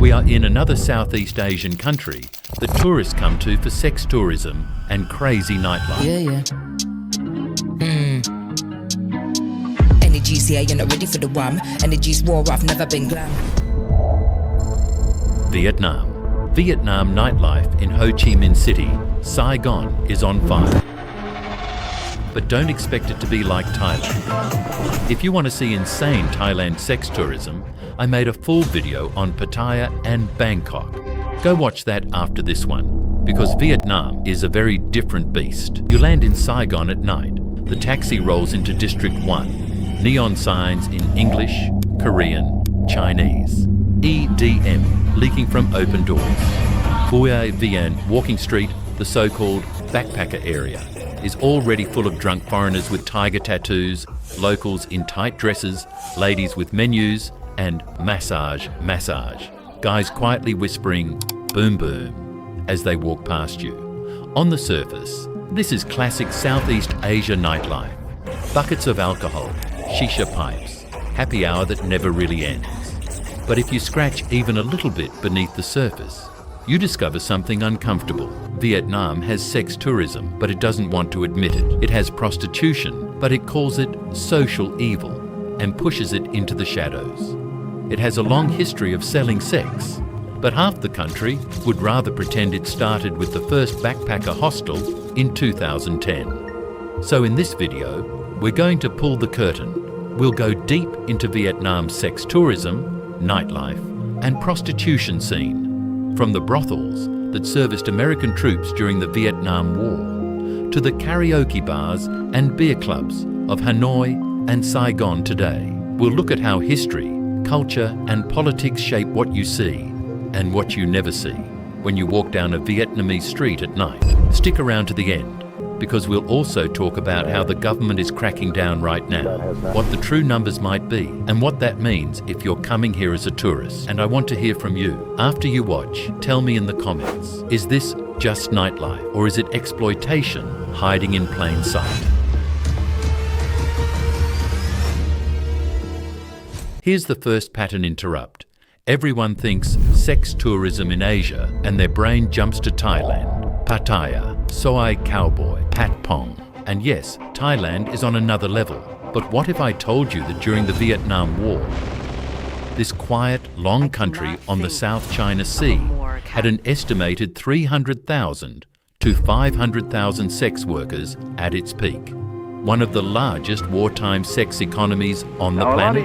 We are in another Southeast Asian country that tourists come to for sex tourism and crazy nightlife. Energy's here, you're not ready for the wham. Energy's war, I've never been glam. Vietnam. Vietnam nightlife in Ho Chi Minh City, Saigon, is on fire. But don't expect it to be like Thailand. If you want to see insane Thailand sex tourism, I made a full video on Pattaya and Bangkok. Go watch that after this one, because Vietnam is a very different beast. You land in Saigon at night. The taxi rolls into District 1. Neon signs in English, Korean, Chinese. EDM leaking from open doors. Bui Vien Walking Street, the so-called backpacker area, is already full of drunk foreigners with tiger tattoos, locals in tight dresses, ladies with menus, and massage. Guys quietly whispering boom boom as they walk past you. On the surface, this is classic Southeast Asia nightlife. Buckets of alcohol, shisha pipes, happy hour that never really ends. But if you scratch even a little bit beneath the surface, you discover something uncomfortable. Vietnam has sex tourism, but it doesn't want to admit it. It has prostitution, but it calls it social evil and pushes it into the shadows. It has a long history of selling sex, but half the country would rather pretend it started with the first backpacker hostel in 2010. So in this video, we're going to pull the curtain. We'll go deep into Vietnam's sex tourism, nightlife, and prostitution scene. From the brothels that serviced American troops during the Vietnam War, to the karaoke bars and beer clubs of Hanoi and Saigon today. We'll look at how history, culture, and politics shape what you see and what you never see when you walk down a Vietnamese street at night. Stick around to the end, because we'll also talk about how the government is cracking down right now, what the true numbers might be, and what that means if you're coming here as a tourist. And I want to hear from you. After you watch, tell me in the comments, is this just nightlife, or is it exploitation hiding in plain sight? Here's the first pattern interrupt. Everyone thinks sex tourism in Asia, and their brain jumps to Thailand. Pattaya, Soai Cowboy, Pat Pong. And yes, Thailand is on another level. But what if I told you that during the Vietnam War, this quiet, long country on the South China Sea had an estimated 300,000 to 500,000 sex workers at its peak? One of the largest wartime sex economies on the planet.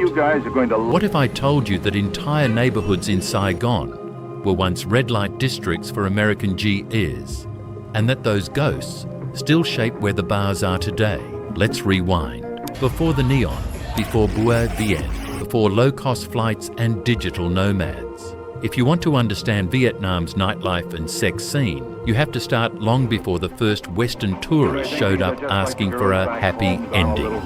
What if I told you that entire neighborhoods in Saigon were once red light districts for American GIs, and that those ghosts still shape where the bars are today? Let's rewind. Before the neon, before Bui Vien, before low-cost flights and digital nomads. If you want to understand Vietnam's nightlife and sex scene, you have to start long before the first Western tourists showed up asking for a happy ending.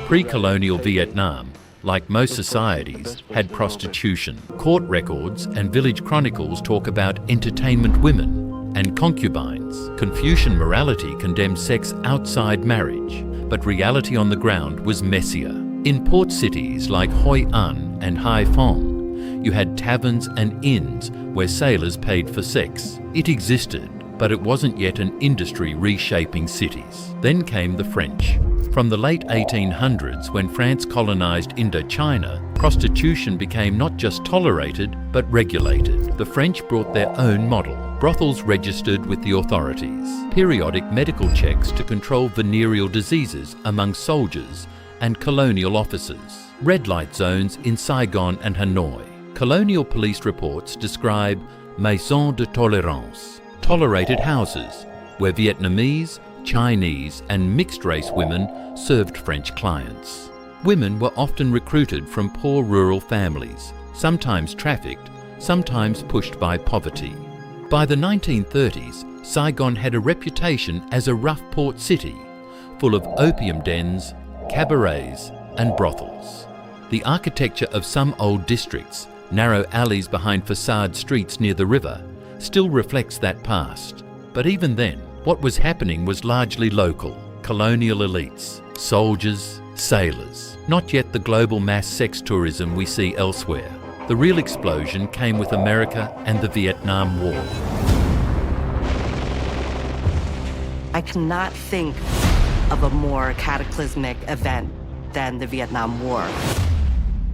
Pre-colonial Vietnam, like most societies, had prostitution. Court records and village chronicles talk about entertainment women and concubines. Confucian morality condemned sex outside marriage, but reality on the ground was messier. In port cities like Hoi An and Hai Phong, you had taverns and inns where sailors paid for sex. It existed, but it wasn't yet an industry reshaping cities. Then came the French. From the late 1800s, when France colonized Indochina, prostitution became not just tolerated, but regulated. The French brought their own model. Brothels registered with the authorities. Periodic medical checks to control venereal diseases among soldiers and colonial officers. Red light zones in Saigon and Hanoi. Colonial police reports describe maisons de tolérance, tolerated houses, where Vietnamese, Chinese and mixed-race women served French clients. Women were often recruited from poor rural families, sometimes trafficked, sometimes pushed by poverty. By the 1930s, Saigon had a reputation as a rough port city, full of opium dens, cabarets and brothels. The architecture of some old districts, narrow alleys behind facade streets near the river, still reflects that past. But even then, what was happening was largely local. Colonial elites, soldiers, Sailors. Not yet the global mass sex tourism we see elsewhere. The real explosion came with America and the Vietnam War. I cannot think of a more cataclysmic event than the Vietnam War.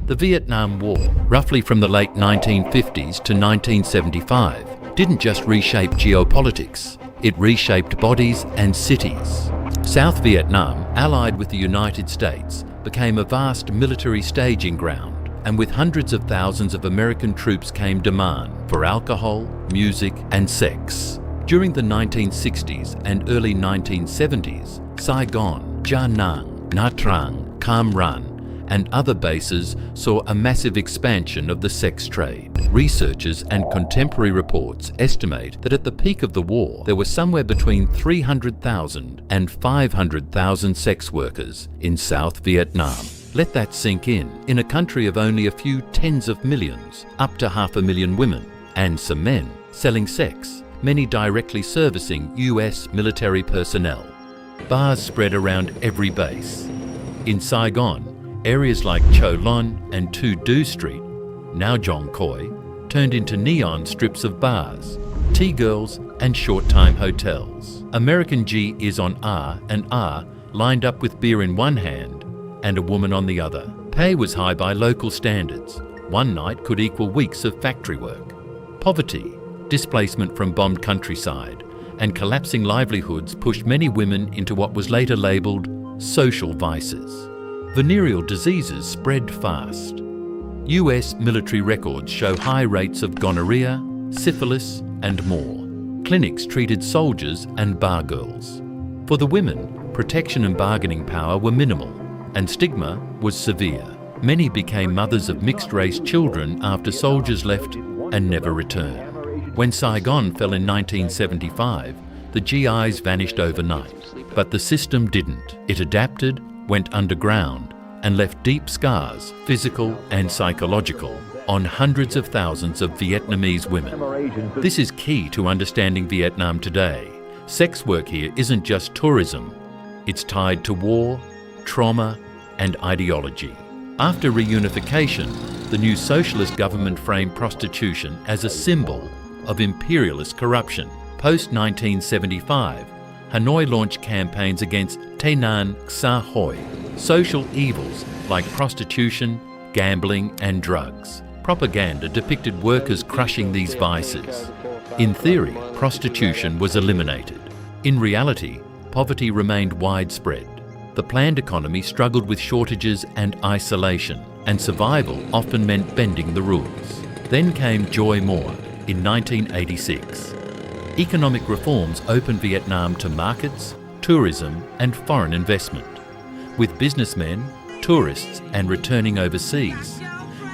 The Vietnam War, roughly from the late 1950s to 1975, didn't just reshape geopolitics, it reshaped bodies and cities. South Vietnam, allied with the United States, became a vast military staging ground, and with hundreds of thousands of American troops came demand for alcohol, music, and sex. During the 1960s and early 1970s, Saigon, Da Nang, Nha Trang, Cam Ranh, and other bases saw a massive expansion of the sex trade. Researchers and contemporary reports estimate that at the peak of the war, there were somewhere between 300,000 and 500,000 sex workers in South Vietnam. Let that sink in a country of only a few tens of millions, up to 500,000 women, and some men selling sex, many directly servicing US military personnel. Bars spread around every base. In Saigon, areas like Cho Lon and Tu Du Street, now Jong Koi, turned into neon strips of bars, tea girls and short-time hotels. American G is on R and R lined up with beer in one hand and a woman on the other. Pay was high by local standards. One night could equal weeks of factory work. Poverty, displacement from bombed countryside, and collapsing livelihoods pushed many women into what was later labelled social vices. Venereal diseases spread fast. US military records show high rates of gonorrhea, syphilis, and more. Clinics treated soldiers and bar girls. For the women, protection and bargaining power were minimal, and stigma was severe. Many became mothers of mixed-race children after soldiers left and never returned. When Saigon fell in 1975, the GIs vanished overnight, but the system didn't. It adapted, went underground, and left deep scars, physical and psychological, on hundreds of thousands of Vietnamese women. This is key to understanding Vietnam today. Sex work here isn't just tourism, it's tied to war, trauma, and ideology. After reunification, the new socialist government framed prostitution as a symbol of imperialist corruption. Post-1975, Hanoi launched campaigns against Tệ nạn xã hội, social evils like prostitution, gambling, and drugs. Propaganda depicted workers crushing these vices. In theory, prostitution was eliminated. In reality, poverty remained widespread. The planned economy struggled with shortages and isolation, and survival often meant bending the rules. Then came Joy Moore in 1986. Economic reforms opened Vietnam to markets, tourism, and foreign investment. With businessmen, tourists, and returning overseas,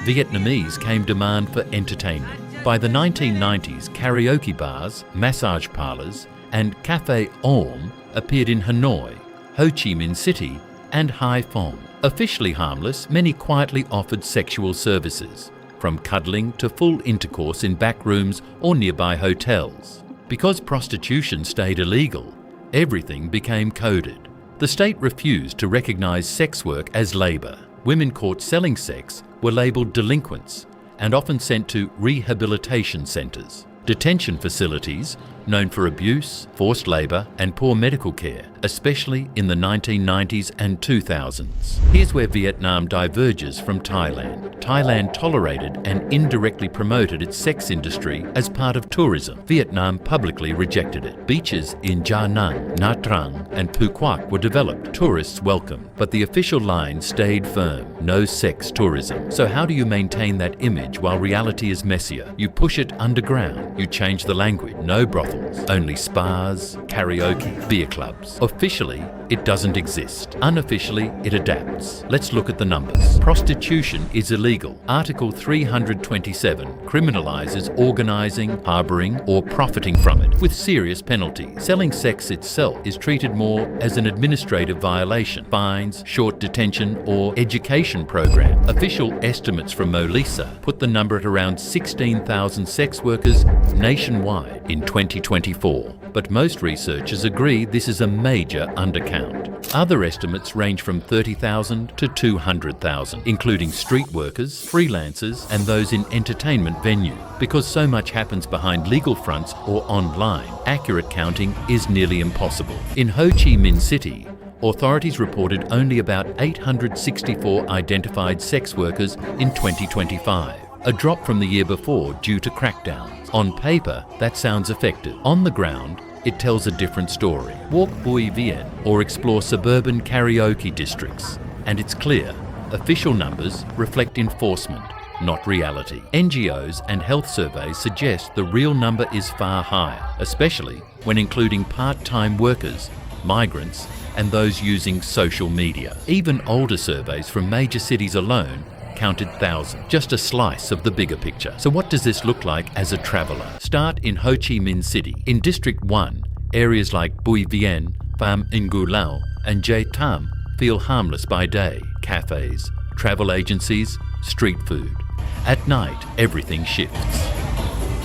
Vietnamese came demand for entertainment. By the 1990s, karaoke bars, massage parlors, and Café Om appeared in Hanoi, Ho Chi Minh City, and Hai Phong. Officially harmless, many quietly offered sexual services, from cuddling to full intercourse in back rooms or nearby hotels. Because prostitution stayed illegal, everything became coded. The state refused to recognize sex work as labor. Women caught selling sex were labeled delinquents and often sent to rehabilitation centers, detention facilities known for abuse, forced labor, and poor medical care, especially in the 1990s and 2000s. Here's where Vietnam diverges from Thailand. Thailand tolerated and indirectly promoted its sex industry as part of tourism. Vietnam publicly rejected it. Beaches in Da Nang, Nha Trang, and Phu Quoc were developed. Tourists welcomed, but the official line stayed firm: no sex tourism. So how do you maintain that image while reality is messier? You push it underground. You change the language. No brothels. Only spas, karaoke, beer clubs. Officially, it doesn't exist. Unofficially, it adapts. Let's look at the numbers. Prostitution is illegal. Article 327 criminalizes organizing, harboring, or profiting from it, with serious penalties. Selling sex itself is treated more as an administrative violation. Fines, short detention, or education program. Official estimates from Molisa put the number at around 16,000 sex workers nationwide in 2024. but most researchers agree this is a major undercount. Other estimates range from 30,000 to 200,000, including street workers, freelancers, and those in entertainment venues. Because so much happens behind legal fronts or online, accurate counting is nearly impossible. In Ho Chi Minh City, authorities reported only about 864 identified sex workers in 2025, a drop from the year before due to crackdowns. On paper, that sounds effective. On the ground, it tells a different story. Walk Bui Vien or explore suburban karaoke districts, and it's clear, official numbers reflect enforcement, not reality. NGOs and health surveys suggest the real number is far higher, especially when including part-time workers, migrants, and those using social media. Even older surveys from major cities alone counted thousands, just a slice of the bigger picture. So what does this look like as a traveller? Start in Ho Chi Minh City. In District 1, areas like Bui Vien, Pham Ngu Lao, and Jay Tam feel harmless by day. Cafes, travel agencies, street food. At night, everything shifts.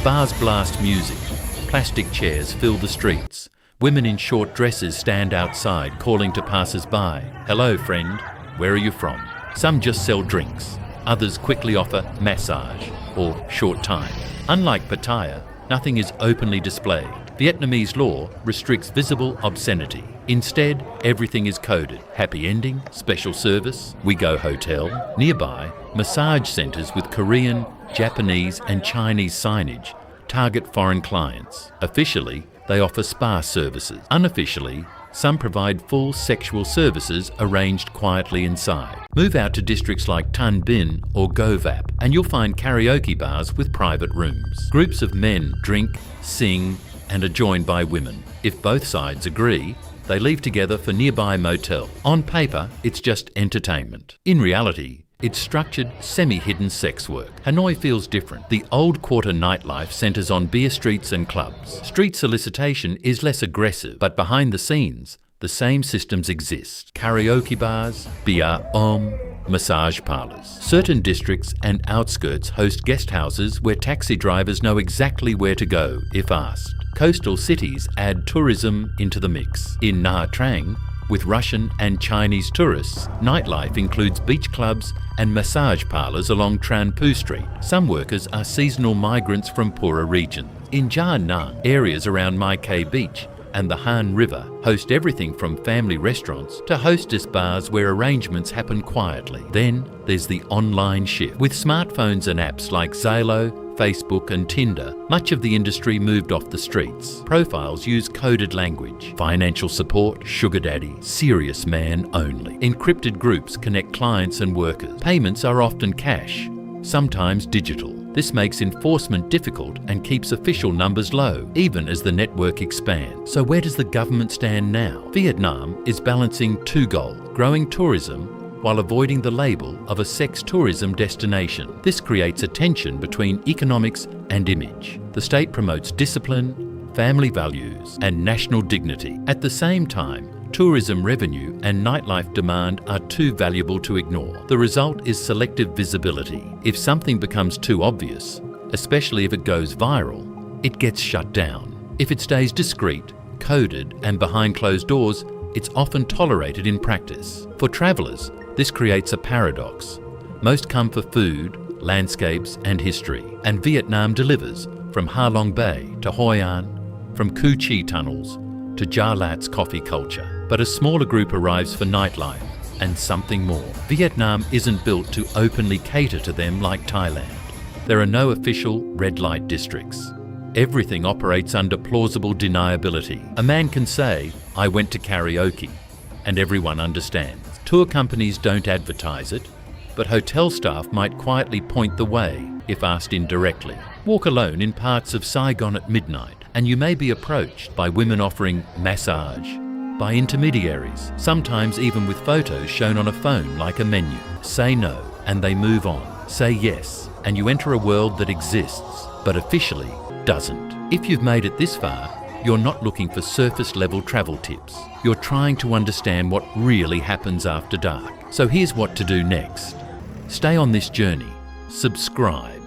Bars blast music, plastic chairs fill the streets. Women in short dresses stand outside calling to passers-by. Hello, friend, where are you from? Some just sell drinks. Others quickly offer massage or short time. Unlike Pattaya, nothing is openly displayed. Vietnamese law restricts visible obscenity. Instead, everything is coded. Happy ending, special service, we go hotel. Nearby, massage centres with Korean, Japanese and Chinese signage target foreign clients. Officially, they offer spa services. Unofficially, some provide full sexual services arranged quietly inside. Move out to districts like Tan Binh or Govap and you'll find karaoke bars with private rooms. Groups of men drink, sing and are joined by women. If both sides agree, they leave together for nearby motel. On paper, it's just entertainment. In reality, it's structured, semi-hidden sex work. Hanoi feels different. The old quarter nightlife centres on beer streets and clubs. Street solicitation is less aggressive, but behind the scenes, the same systems exist. Karaoke bars, bia om, massage parlours. Certain districts and outskirts host guest houses where taxi drivers know exactly where to go if asked. Coastal cities add tourism into the mix. In Nha Trang, with Russian and Chinese tourists, nightlife includes beach clubs and massage parlours along Tran Phu Street. Some workers are seasonal migrants from poorer regions. In Gia Nang, areas around Mai Kay Beach and the Han River host everything from family restaurants to hostess bars where arrangements happen quietly. Then there's the online shift. With smartphones and apps like Zalo, Facebook and Tinder, much of the industry moved off the streets. Profiles use coded language. Financial support, sugar daddy, serious man only. Encrypted groups connect clients and workers. Payments are often cash, sometimes digital. This makes enforcement difficult and keeps official numbers low, even as the network expands. So where does the government stand now? Vietnam is balancing two goals: growing tourism while avoiding the label of a sex tourism destination. This creates a tension between economics and image. The state promotes discipline, family values, and national dignity. At the same time, tourism revenue and nightlife demand are too valuable to ignore. The result is selective visibility. If something becomes too obvious, especially if it goes viral, it gets shut down. If it stays discreet, coded, and behind closed doors, it's often tolerated in practice. For travellers, this creates a paradox. Most come for food, landscapes and history, and Vietnam delivers from Ha Long Bay to Hoi An, from Cu Chi tunnels to Ja Lat's coffee culture. But a smaller group arrives for nightlife and something more. Vietnam isn't built to openly cater to them like Thailand. There are no official red light districts. Everything operates under plausible deniability. A man can say, "I went to karaoke," and everyone understands. Tour companies don't advertise it, but hotel staff might quietly point the way if asked indirectly. Walk alone in parts of Saigon at midnight, and you may be approached by women offering massage, by intermediaries, sometimes even with photos shown on a phone like a menu. Say no, and they move on. Say yes, and you enter a world that exists, but officially doesn't. If you've made it this far, you're not looking for surface-level travel tips. You're trying to understand what really happens after dark. So here's what to do next. Stay on this journey. Subscribe.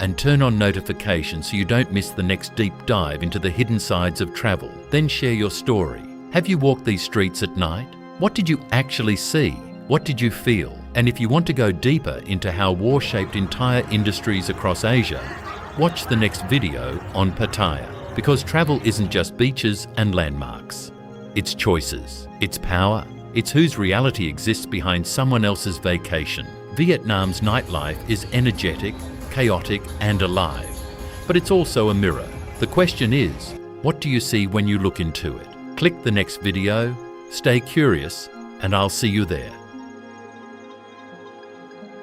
and turn on notifications so you don't miss the next deep dive into the hidden sides of travel. Then share your story. Have you walked these streets at night? What did you actually see? What did you feel? And if you want to go deeper into how war shaped entire industries across Asia, watch the next video on Pattaya. Because travel isn't just beaches and landmarks. It's choices, it's power, it's whose reality exists behind someone else's vacation. Vietnam's nightlife is energetic, chaotic and alive. But it's also a mirror. The question is, what do you see when you look into it? Click the next video, stay curious, and I'll see you there.